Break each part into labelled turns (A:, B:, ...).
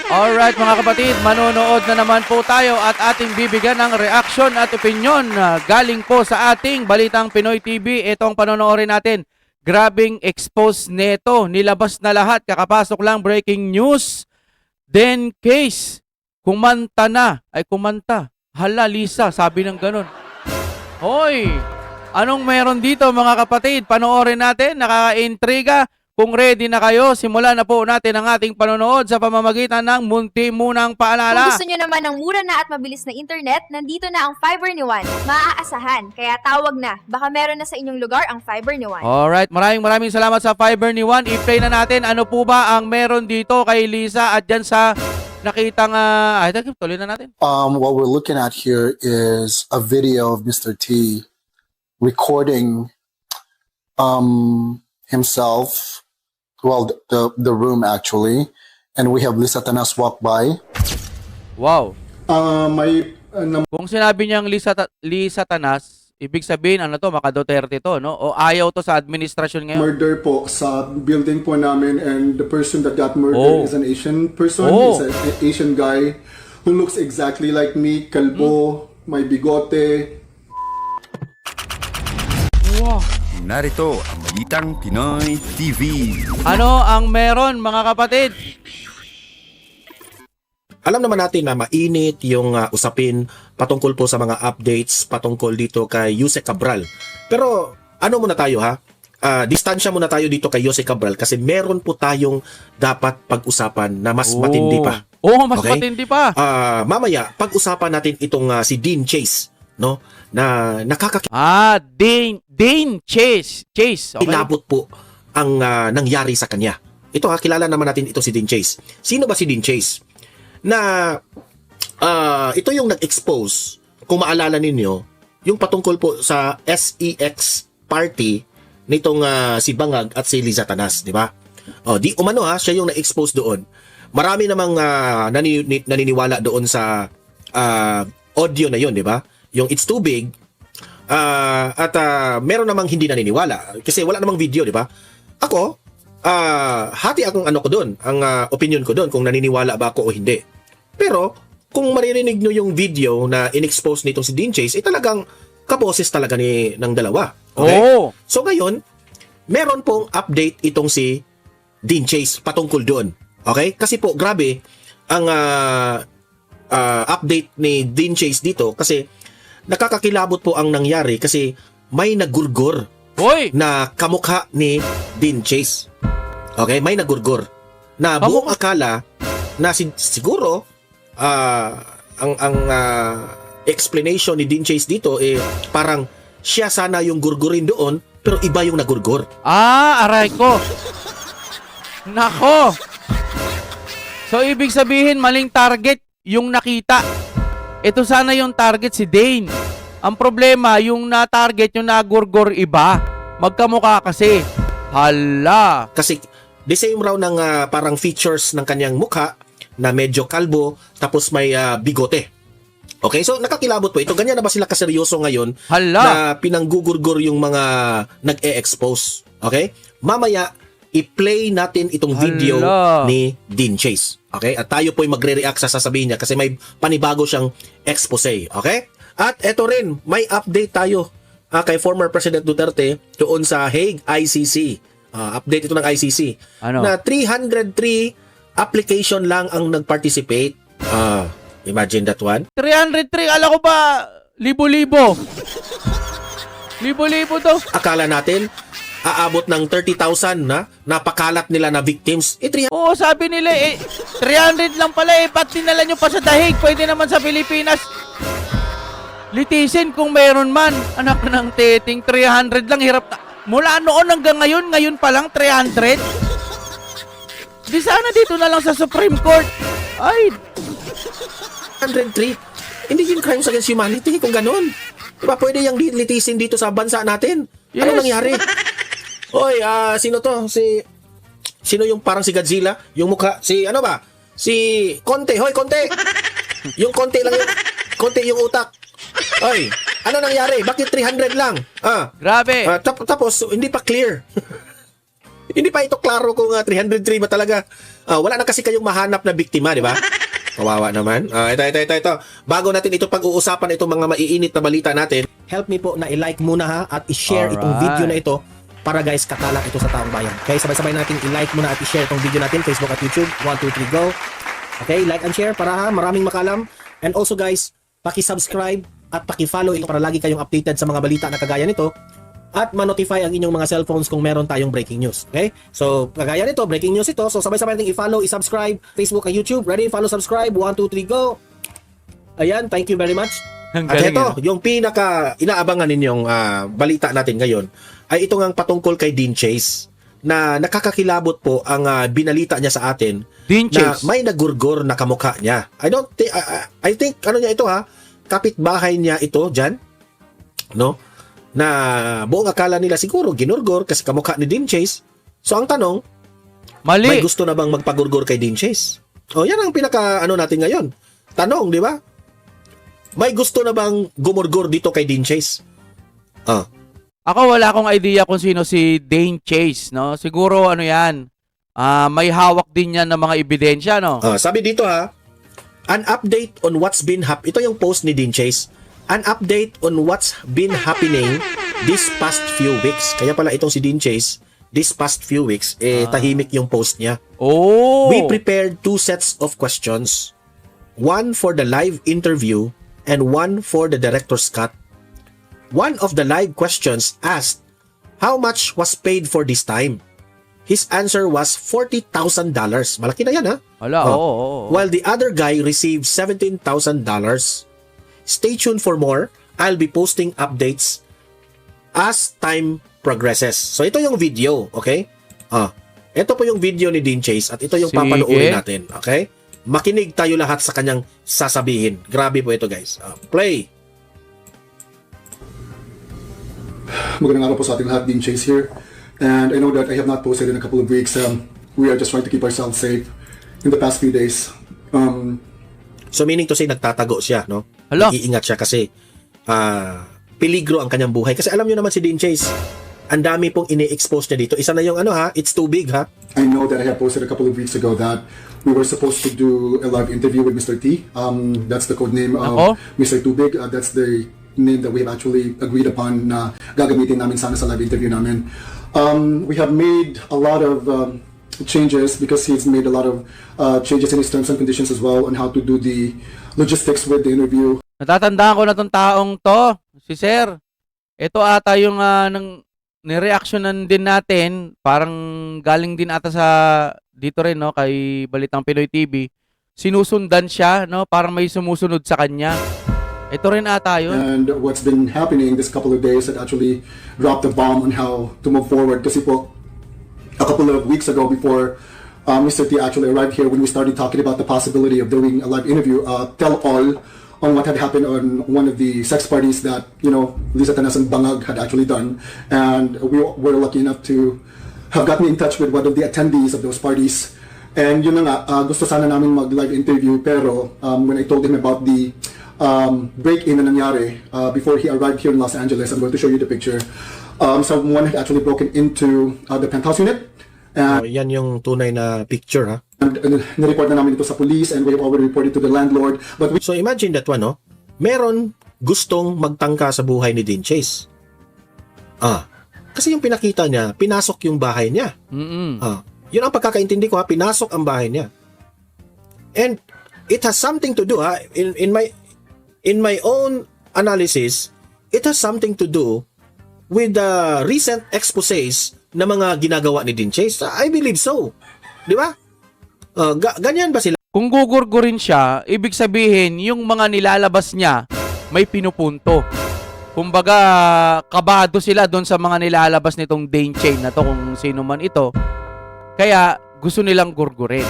A: Alright mga kapatid, manonood na naman po tayo at ating bibigyan ng reaction at opinion galing po sa ating Balitang Pinoy TV. Itong panonoorin natin. Grabing expose neto. Nilabas na lahat. Kakapasok lang breaking news. Then case. Kumanta na. Ay kumanta. Hala Lisa, sabi ng ganun. Hoy! Anong meron dito mga kapatid? Panoorin natin. Nakaka-intriga. Kung ready na kayo, simulan na po natin ang ating panonood sa pamamagitan ng munti munang paalala.
B: Kung gusto nyo naman ng mura na at mabilis na internet, nandito na ang fiber ni Juan. Maaasahan, kaya tawag na. Baka meron na sa inyong lugar ang fiber ni Juan.
A: Alright, maraming salamat sa fiber ni Juan. I-play na natin ano po ba ang meron dito kay Lisa at dyan sa nakitang... tuloy na natin.
C: What we're looking at here is a video of Mr. T recording himself, well, the room actually, and we have Lisa Tanas walk by.
A: Wow. Kung sinabi niyang Lisa Tanas, ibig sabihin ano to, maka Duterte to, no? O ayaw to sa administrasyon ngayon?
D: Murder po sa building po namin, and the person that got murdered is an Asian person. He's an Asian guy who looks exactly like me, kalbo, may bigote.
A: Wow.
E: Narito ang Balitang Pinoy TV.
A: Ano ang meron mga kapatid?
F: Alam naman natin na mainit yung usapin patungkol po sa mga updates patungkol dito kay Yuse Cabral. Pero ano muna tayo ha? Distansya muna tayo dito kay Yuse Cabral kasi meron po tayong dapat pag-usapan na mas matindi pa.
A: Mas matindi pa.
F: Mamaya pag-usapan natin itong si Dean Chase, no? Na
A: Dean Chase. Okay.
F: Inabot po ang nangyari sa kanya. Ito kilala naman natin ito si Dean Chase. Sino ba si Dean Chase? Na ito yung nag-expose, kung maalala ninyo, yung patungkol po sa SEX party nitong si Bangag at si Liza Tanas, di ba? Di umano siya yung na-expose doon. Marami namang naniniwala doon sa audio na yon, di ba? Yung It's Too Big. At meron namang hindi naniniwala kasi wala namang video, di ba? Ako, hati akong ano ko doon, ang opinion ko doon kung naniniwala ba ako o hindi. Pero kung maririnig nyo yung video na in-expose nitong si Dean Chase, talagang kaboses talaga ng dalawa. Okay? So ngayon, meron pong update itong si Dean Chase patungkol doon. Okay? Kasi po, grabe ang update ni Dean Chase dito kasi nakakakilabot po ang nangyari kasi may nagurgor na kamukha ni Dean Chase. Okay? May nagurgor na buong akala na siguro ang explanation ni Dean Chase dito parang siya sana yung gurgurin doon pero iba yung nagurgor.
A: Aray ko. Nako. So ibig sabihin maling target yung nakita. Ito sana yung target si Dane. Ang problema, yung na-target, yung nagurgor iba. Magkamukha kasi. Hala.
F: Kasi the same raw ng parang features ng kanyang mukha na medyo kalbo tapos may bigote. Okay, so nakakilabot po ito. Ganyan na ba sila kaseryoso ngayon na pinanggugurgor yung mga nag-e-expose? Okay? Mamaya, i-play natin itong video ni Dean Chase. Okay? At tayo po'y magre-react sa sasabihin niya kasi may panibago siyang expose. Okay? At eto rin, may update tayo kay former President Duterte doon sa Hague ICC. Update ito ng ICC.
A: Ano?
F: Na 303 application lang ang nag-participate. Imagine that one.
A: 303, alam ko ba, libo-libo. Libo-libo to.
F: Akala natin, aabot ng 30,000 na napakalat nila na victims.
A: Oo, sabi nila 300 lang pala pati dinala nyo pa sa dahig. Pwede naman sa Pilipinas. Litisin kung meron man. Anak ng teting, 300 lang, hirap na. Mula noon hanggang ngayon pa lang 300. Di sana dito na lang sa Supreme Court. Ay,
F: 103. Hindi yung crimes against humanity kung ganun. Diba pwede yung litisin dito sa bansa natin? Ano nangyari? Oy, sino to? Sino yung parang si Godzilla? Yung mukha, ano ba? Si Conte. Hoy, Conte! Yung Conte lang yung, Conte yung utak. Oy, ano nangyari? Bakit 300 lang?
A: grabe.
F: Tapos, hindi pa clear. Hindi pa ito klaro kung 303 ba talaga. Wala na kasi kayong mahanap na biktima, di ba? Kawawa naman. Ito. Bago natin ito pag-uusapan itong mga maiinit na balita natin, help me po na i-like muna ha at i-share itong
A: Alright.
F: video na ito para guys katalang ito sa taong bayan. Okay, sabay-sabay natin i-like muna at i-share itong video natin, Facebook at YouTube. 1, 2, 3, go. Okay, like and share para maraming makalam. And also guys, paki-subscribe at paki-follow ito para lagi kayong updated sa mga balita na kagaya nito at ma-notify ang inyong mga cellphones kung meron tayong breaking news. Okay? So, kagaya nito, breaking news ito. So, sabay-sabay natin i-follow, i-subscribe, Facebook at YouTube. Ready? Follow, subscribe. 1, 2, 3, go. Ayan, thank you very much.
A: Ang
F: At
A: galing,
F: ito, yung pinaka inaabangan ninyong balita natin ngayon ay ito ngang patungkol kay Dean Chase na nakakakilabot po ang binalita niya sa atin
A: Dean
F: na
A: Chase.
F: may nagurgur na kamukha niya. I think ano niya ito kapitbahay niya ito dyan, no? Na buong akala nila siguro ginurgur kasi kamukha ni Dean Chase. So ang tanong,
A: Mali.
F: may gusto na bang magpagurgur kay Dean Chase? O yan ang pinaka natin ngayon. Tanong, di ba? May gusto na bang gumurgur dito kay Dean Chase?
A: Ako wala akong idea kung sino si Dane Chase, no? Siguro ano yan, may hawak din yan ng mga ebidensya, no?
F: Sabi dito an update on what's been ito yung post ni Dean Chase. An update on what's been happening this past few weeks. Kaya pala itong si Dean Chase, this past few weeks, tahimik yung post niya.
A: Oh!
F: We prepared 2 sets of questions. One for the live interview and one for the director's cut. One of the live questions asked, how much was paid for this time? His answer was $40,000. Malaki na yan, ha?
A: Wala, oo.
F: While the other guy received $17,000. Stay tuned for more. I'll be posting updates as time progresses. So ito yung video, okay? Ito po yung video ni Dean Chase at ito yung
A: Sige.
F: papanoorin natin, okay? Makinig tayo lahat sa kanyang sasabihin. Grabe po ito, guys. Play.
D: Magandang araw po sa ating lahat, Dean Chase here. And I know that I have not posted in a couple of weeks. We are just trying to keep ourselves safe in the past few days.
F: So meaning to say, nagtatago siya, no?
A: Hala.
F: Nag-iingat siya kasi peligro ang kanyang buhay. Kasi alam nyo naman si Dean Chase, ang dami pong ini-expose niya dito. Isa na yung it's too big, ha?
D: I know that I have posted a couple of weeks ago that we were supposed to do a live interview with Mr. T. That's the code name
A: Ako?
D: of Mr. Too Big. That's the name that we have actually agreed upon na gagamitin namin sana sa live interview namin. We have made a lot of changes because he's made a lot of changes in his terms and conditions as well on how to do the logistics with the interview.
A: Natatandaan ko na tong taong to, si Sir. Ito ata yung nireactionan din natin, parang galing din ata sa dito rin, no, kay Balitang Pinoy TV. Sinusundan siya, no, parang may sumusunod sa kanya. Ito rin ata yun.
D: And what's been happening this couple of days that actually dropped the bomb on how to move forward. Kasi po, a couple of weeks ago before Mr. T actually arrived here, when we started talking about the possibility of doing a live interview, tell all on what had happened on one of the sex parties that, Lisa Tanas and Bangag had actually done. And we were lucky enough to have gotten in touch with one of the attendees of those parties. And yun na nga, gusto sana namin mag-live interview, pero when I told him about the break-in na nangyari before he arrived here in Los Angeles, I'm going to show you the picture. Someone had actually broken into the penthouse unit.
F: Yan yung tunay na picture, ha?
D: And nireport na namin ito sa police, and we have already reported to the landlord. But we
F: So imagine that one, no? Meron gustong magtangka sa buhay ni Dean Chase. Kasi yung pinakita niya, pinasok yung bahay niya. Yun ang pagkakaintindi ko, ha? Pinasok ang bahay niya. And it has something to do, ha? In my own analysis, it has something to do with the recent exposés na mga ginagawa ni Dean Chase. I believe so. Di ba? Ganyan ba sila?
A: Kung gugurgurin siya, ibig sabihin, yung mga nilalabas niya, may pinupunto. Kumbaga, kabado sila doon sa mga nilalabas nitong Dane Chain na to, kung sino man ito. Kaya, gusto nilang gurgurin.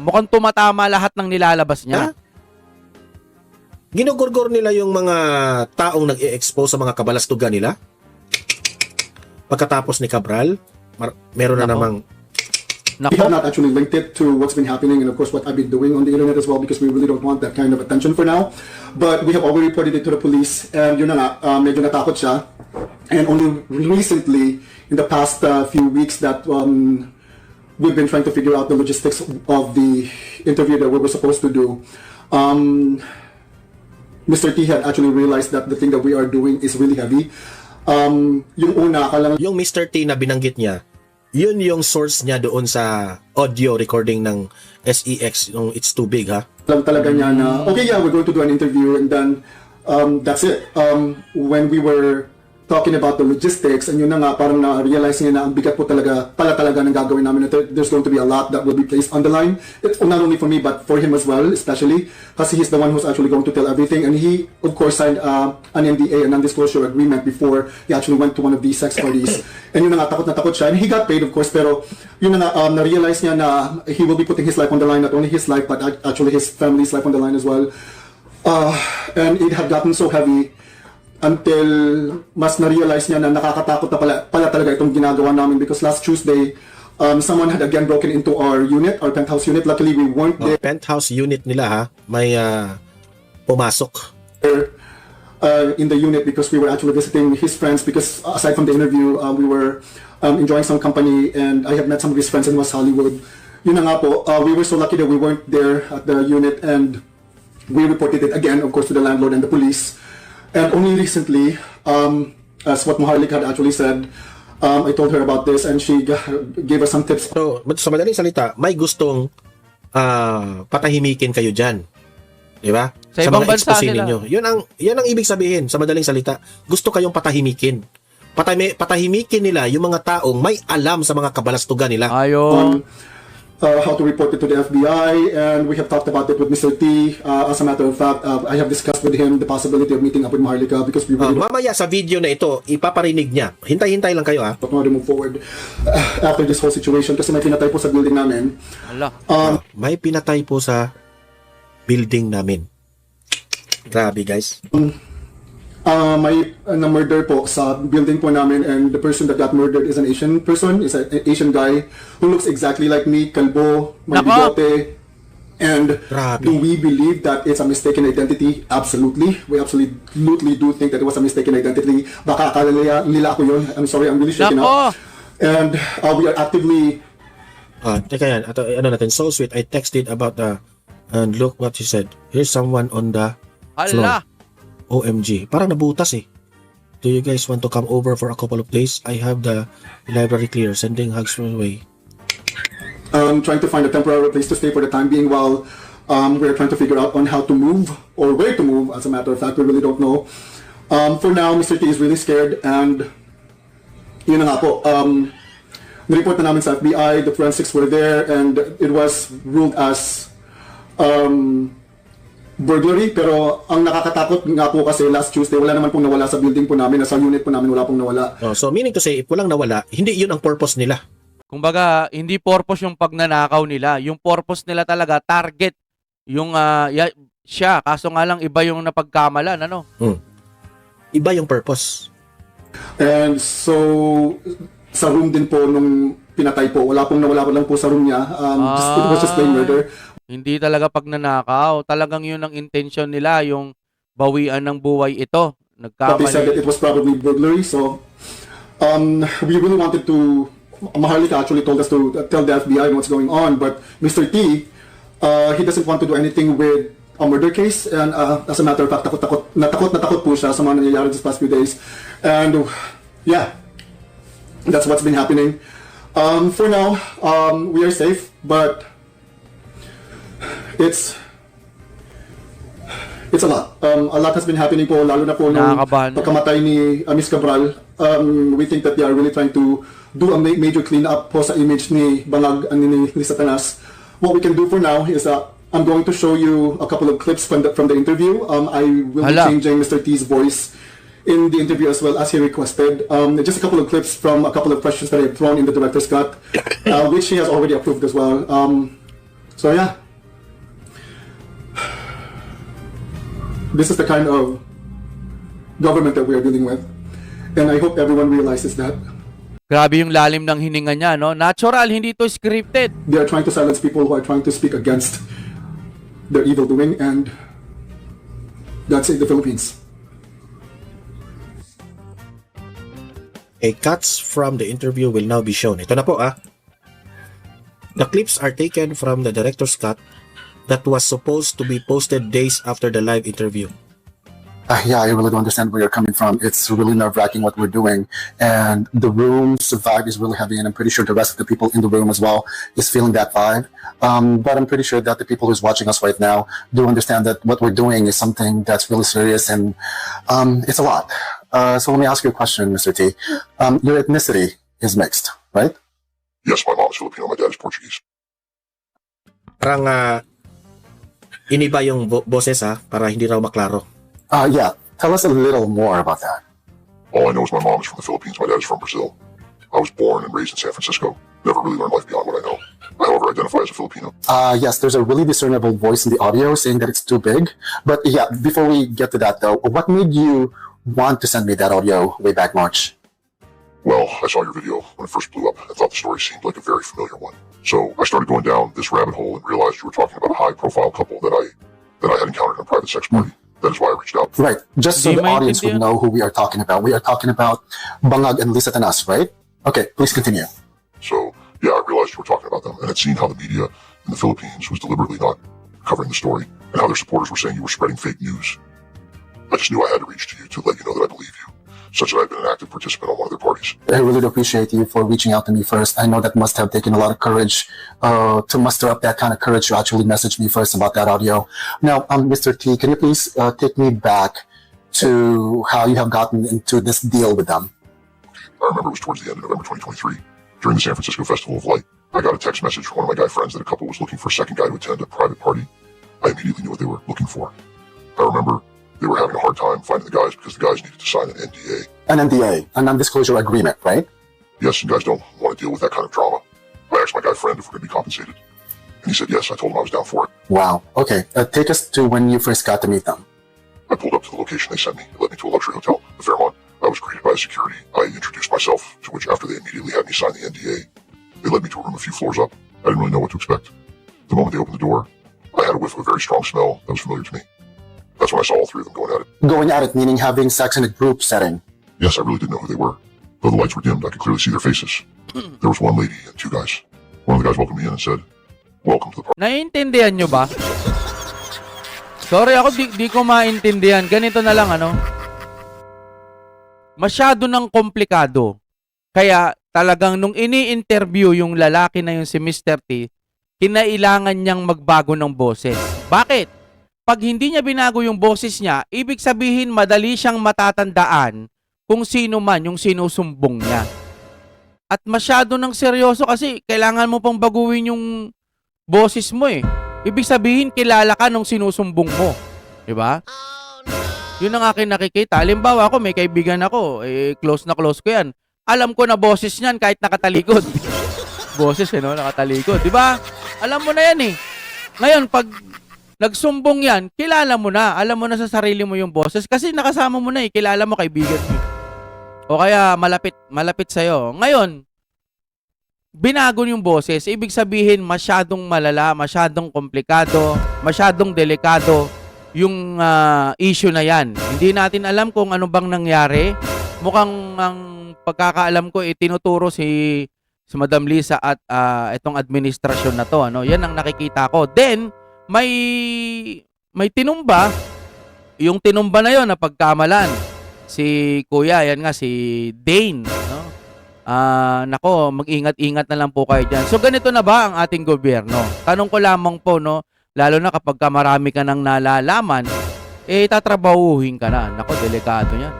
A: Mukhang tumatama lahat ng nilalabas niya.
F: Ginugurgur nila yung mga taong nag-i-expose sa mga kabalastugan nila. Pagkatapos ni Cabral, meron na
A: Nako.
F: namang
D: We have
A: Nako.
D: not actually linked it to what's been happening and of course what I've been doing on the internet as well because we really don't want that kind of attention for now. But we have already reported it to the police and yun na nga, medyo natakot siya. And only recently, in the past few weeks that we've been trying to figure out the logistics of the interview that we were supposed to do, Mr. T had actually realized that the thing that we are doing is really heavy. Yung una, akala
F: Yung Mr. T na binanggit niya, yun yung source niya doon sa audio recording ng SEX, yung It's Too Big, ha?
D: lang talaga niya na, okay, yeah, we're going to do an interview and then that's it. When we were talking about the logistics, and yun na nga, parang na-realize niya na ang bigat po talaga ng gagawin namin. There's going to be a lot that will be placed on the line. It's not only for me, but for him as well, especially, kasi he's the one who's actually going to tell everything. And he, of course, signed an NDA, a non-disclosure agreement, before he actually went to one of these sex parties. And yun na nga, takot na takot siya. And he got paid, of course, pero yun na nga, na-realize niya na he will be putting his life on the line, not only his life, but actually his family's life on the line as well. And it had gotten so heavy until mas na-realize niya na nakakatakot na pala talaga itong ginagawa namin because last Tuesday, someone had again broken into our unit, our penthouse unit. Luckily, we weren't there.
F: Penthouse unit nila, ha? May pumasok.
D: In the unit because we were actually visiting his friends because aside from the interview, we were enjoying some company and I have met some of his friends in West Hollywood. Yun na nga po, we were so lucky that we weren't there at the unit and we reported it again, of course, to the landlord and the police. And only recently, as what Maharlik had actually said, I told her about this and she gave us some tips.
F: So, sa madaling salita, may gustong patahimikin kayo dyan. Di ba?
A: Sa ibang
F: mga
A: bansa
F: expose
A: sila.
F: ninyo. Yun ang ibig sabihin, sa madaling salita. Gusto kayong patahimikin. Patahimikin nila yung mga taong may alam sa mga kabalastugan nila.
A: Ayun.
D: How to report it to the FBI, and we have talked about it with Mr. T. As a matter of fact, I have discussed with him the possibility of meeting up with Maharlika because we really
F: Mamaya sa video na ito, ipaparinig niya. Hintay-hintay lang kayo, ha?
D: don't want to move forward after this whole situation kasi may pinatay po sa building namin.
A: Ala.
F: May pinatay po sa building namin. Grabe, guys.
D: May na-murder po sa building po namin and the person that got murdered is an Asian person, is an Asian guy who looks exactly like me, kalbo, may
A: Nako!
D: bigote. And
F: Grabe.
D: do we believe that it's a mistaken identity? Absolutely. We absolutely do think that it was a mistaken identity. Baka akala nila ako yun. I'm sorry, I'm really shaken
A: Nako!
D: up. And we are actively
F: Teka yan. Ano natin, so sweet. I texted about and look what she said. Here's someone on the
A: Ala.
F: OMG. Parang nabutas eh. Do you guys want to come over for a couple of days? I have the library clear. Sending hugs from away.
D: trying to find a temporary place to stay for the time being while we're trying to figure out on how to move or where to move. As a matter of fact, we really don't know. For now, Mr. T is really scared and yun na nga po. Nireport na namin sa FBI, the forensics were there and it was ruled as burglary, pero ang nakakatakot nga po kasi last Tuesday wala naman pong nawala sa building po namin, sa unit po namin wala pong nawala.
F: So meaning to say, if walang nawala, hindi yun ang purpose nila.
A: Kumbaga, hindi purpose yung pagnanakaw nila. Yung purpose nila talaga, target yung siya. Kaso nga lang, iba yung napagkamalan, ano?
F: Iba yung purpose.
D: And so, sa room din po nung pinatay po, wala pong nawala lang po sa room niya. It was just plain murder.
A: Hindi talaga pagnanakaw. Talagang yun ang intention nila, yung bawian ng buhay ito.
D: But they said that
A: Nagkamali.
D: it was probably burglary. So, we really wanted to. Maharlika actually told us to tell the FBI what's going on, but Mr. T, he doesn't want to do anything with a murder case. And as a matter of fact, natakot po siya sa mga nangyayari this past few days. And yeah, that's what's been happening. For now, we are safe, but it's a lot. A lot has been happening po, lalo na po nung
A: Nakakabahan.
D: pagkamatay ni Miss Cabral. We think that they are really trying to do a major cleanup po sa image ni Bangag and ni Satanas. What we can do for now is I'm going to show you a couple of clips from the interview. I will be
A: Hala.
D: changing Mr. T's voice in the interview as well as he requested. Just a couple of clips from a couple of questions that I have thrown in the director's cut, which he has already approved as well. So yeah. This is the kind of government that we are dealing with. And I hope everyone realizes that.
A: Grabe yung lalim ng hininga niya, no? Natural, hindi ito scripted.
D: They are trying to silence people who are trying to speak against their evil doing, and that's in the Philippines.
F: A cuts from the interview will now be shown. Ito na po The clips are taken from the director's cut that was supposed to be posted days after the live interview.
C: Yeah, I really don't understand where you're coming from. It's really nerve-wracking what we're doing. And the room's vibe is really heavy, and I'm pretty sure the rest of the people in the room as well is feeling that vibe. But I'm pretty sure that the people who's watching us right now do understand that what we're doing is something that's really serious, and it's a lot. So let me ask you a question, Mr. T. Your ethnicity is mixed, right?
G: Yes, my mom is Filipino, my dad is Portuguese.
F: Parang iniba yung boses para hindi raw maklaro.
C: Yeah. Tell us a little more about that.
G: All I know is my mom is from the Philippines, my dad is from Brazil. I was born and raised in San Francisco. Never really learned life beyond what I know. I, however, identify as a Filipino.
C: Yes, there's a really discernible voice in the audio saying that it's too big. But yeah, before we get to that though, what made you want to send me that audio way back March?
G: Well, I saw your video when it first blew up and thought the story seemed like a very familiar one. So I started going down this rabbit hole and realized you were talking about a high-profile couple that I had encountered in a private sex party. That is why I reached out.
C: Right. Just so
A: Di
C: the audience would
A: maintindihan.
C: know who we are talking about. We are talking about Bangag and Lisa Tanas, right? Okay, please continue.
G: So, yeah, I realized you were talking about them and had seen how the media in the Philippines was deliberately not covering the story and how their supporters were saying you were spreading fake news. I just knew I had to reach to you to let you know that I believe you, such that I've been an active participant on one of their parties.
C: I really do appreciate you for reaching out to me first. I know that must have taken a lot of courage to muster up that kind of courage to actually message me first about that audio. Now, Mr. T, can you please take me back to how you have gotten into this deal with them?
G: I remember it was towards the end of November 2023, during the San Francisco Festival of Light. I got a text message from one of my guy friends that a couple was looking for a second guy to attend a private party. I immediately knew what they were looking for. I remember they were having a hard time finding the guys because the guys needed to sign an NDA.
C: An NDA, a non-disclosure agreement, right?
G: Yes, and guys don't want to deal with that kind of drama. I asked my guy friend if we're going to be compensated. And he said yes. I told him I was down for it.
C: Wow. Okay. Take us to when you first got to meet them.
G: I pulled up to the location they sent me. It led me to a luxury hotel, the Fairmont. I was greeted by security. I introduced myself, to which after they immediately had me sign the NDA, they led me to a room a few floors up. I didn't really know what to expect. The moment they opened the door, I had a whiff of a very strong smell that was familiar to me. That's when I saw all three of them going at it.
C: Going at it, meaning having sex in a group setting.
G: Yes, I really didn't know who they were. Though the lights were dimmed, I could clearly see their faces. There was one lady and two guys. One of the guys welcomed me in and said, "Welcome to the party."
A: Naiintindihan nyo ba? Sorry ako, di ko maintindihan. Ganito na lang, masyado ng komplikado. Kaya talagang nung ini-interview yung lalaki na yung si Mr. T, kinailangan niyang magbago ng boses. Bakit? Pag hindi niya binago yung boses niya, ibig sabihin madali siyang matatandaan kung sino man yung sinusumbong niya. At masyado ng seryoso kasi kailangan mo pang baguhin yung boses mo eh. Ibig sabihin kilala ka nung sinusumbong mo. Diba? Yun ang akin nakikita. Halimbawa ako, may kaibigan ako, close na close ko yan. Alam ko na boses niyan kahit nakatalikod. Boses nakatalikod. Diba? Alam mo na yan eh. Ngayon, pag nagsumbong yan, kilala mo na. Alam mo na sa sarili mo yung boses kasi nakasama mo na eh. Kilala mo kaibigan mo. O kaya malapit sa'yo. Ngayon, binago yung boses. Ibig sabihin, masyadong malala, masyadong komplikado, masyadong delikado yung issue na yan. Hindi natin alam kung ano bang nangyari. Mukhang ang pagkakaalam ko, tinuturo si Madam Lisa at itong administrasyon na to. Yan ang nakikita ko. Then, may tinumba. Yung tinumba na yon na pagkamalan. Si Kuya, yan nga, si Dane. Nako, mag-ingat-ingat na lang po kayo dyan. So, ganito na ba ang ating gobyerno? Tanong ko lamang po, lalo na kapag marami ka nang nalalaman, tatrabahuhin ka na. Nako, delikado yan,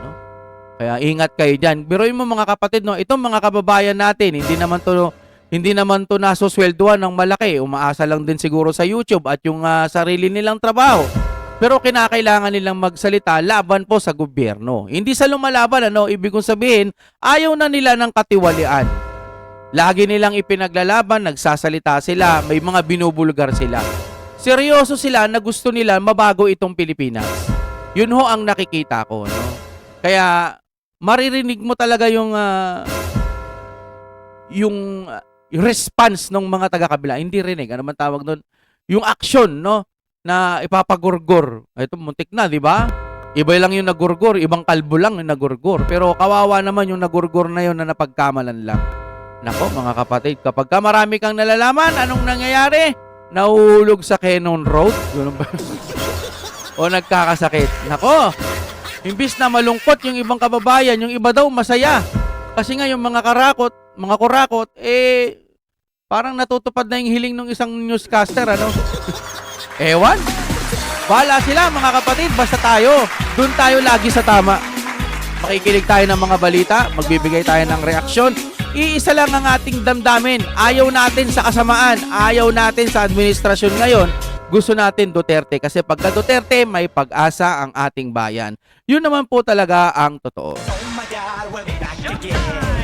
A: Kaya ingat kayo dyan. Biruin mo mga kapatid, itong mga kababayan natin, hindi naman to nasuswelduhan ng malaki. Umaasa lang din siguro sa YouTube at yung sarili nilang trabaho. Pero kinakailangan nilang magsalita laban po sa gobyerno. Hindi sa lumalaban, ibig kong sabihin, ayaw na nila ng katiwalian. Lagi nilang ipinaglalaban, nagsasalita sila, may mga binubulgar sila. Seryoso sila na gusto nila mabago itong Pilipinas. Yun ho ang nakikita ko, Kaya maririnig mo talaga yung yung response ng mga taga-kabila, hindi rinig, ano man tawag doon, yung action, no, na ipapagurgur. Ito, muntik na, di ba? Iba lang yung nagurgur, ibang kalbo lang yung nagurgur. Pero kawawa naman yung nagurgur na yun na napagkamalan lang. Nako, mga kapatid, kapag ka marami kang nalalaman, anong nangyayari? Nahuhulog sa Cannon Road. Ganun ba? O nagkakasakit. Nako, imbis na malungkot yung ibang kababayan, yung iba daw masaya. Kasi nga yung mga kurakot, parang natutupad na yung hiling ng isang newscaster, ano? Ewan. Bahala sila, mga kapatid, basta tayo. Doon tayo lagi sa tama. Makikinig tayo ng mga balita, magbibigay tayo ng reaksyon. Iisa lang ang ating damdamin. Ayaw natin sa kasamaan, ayaw natin sa administrasyon ngayon. Gusto natin Duterte kasi pagka Duterte, may pag-asa ang ating bayan. Yun naman po talaga ang totoo.
H: Oh my God, we'll be back again.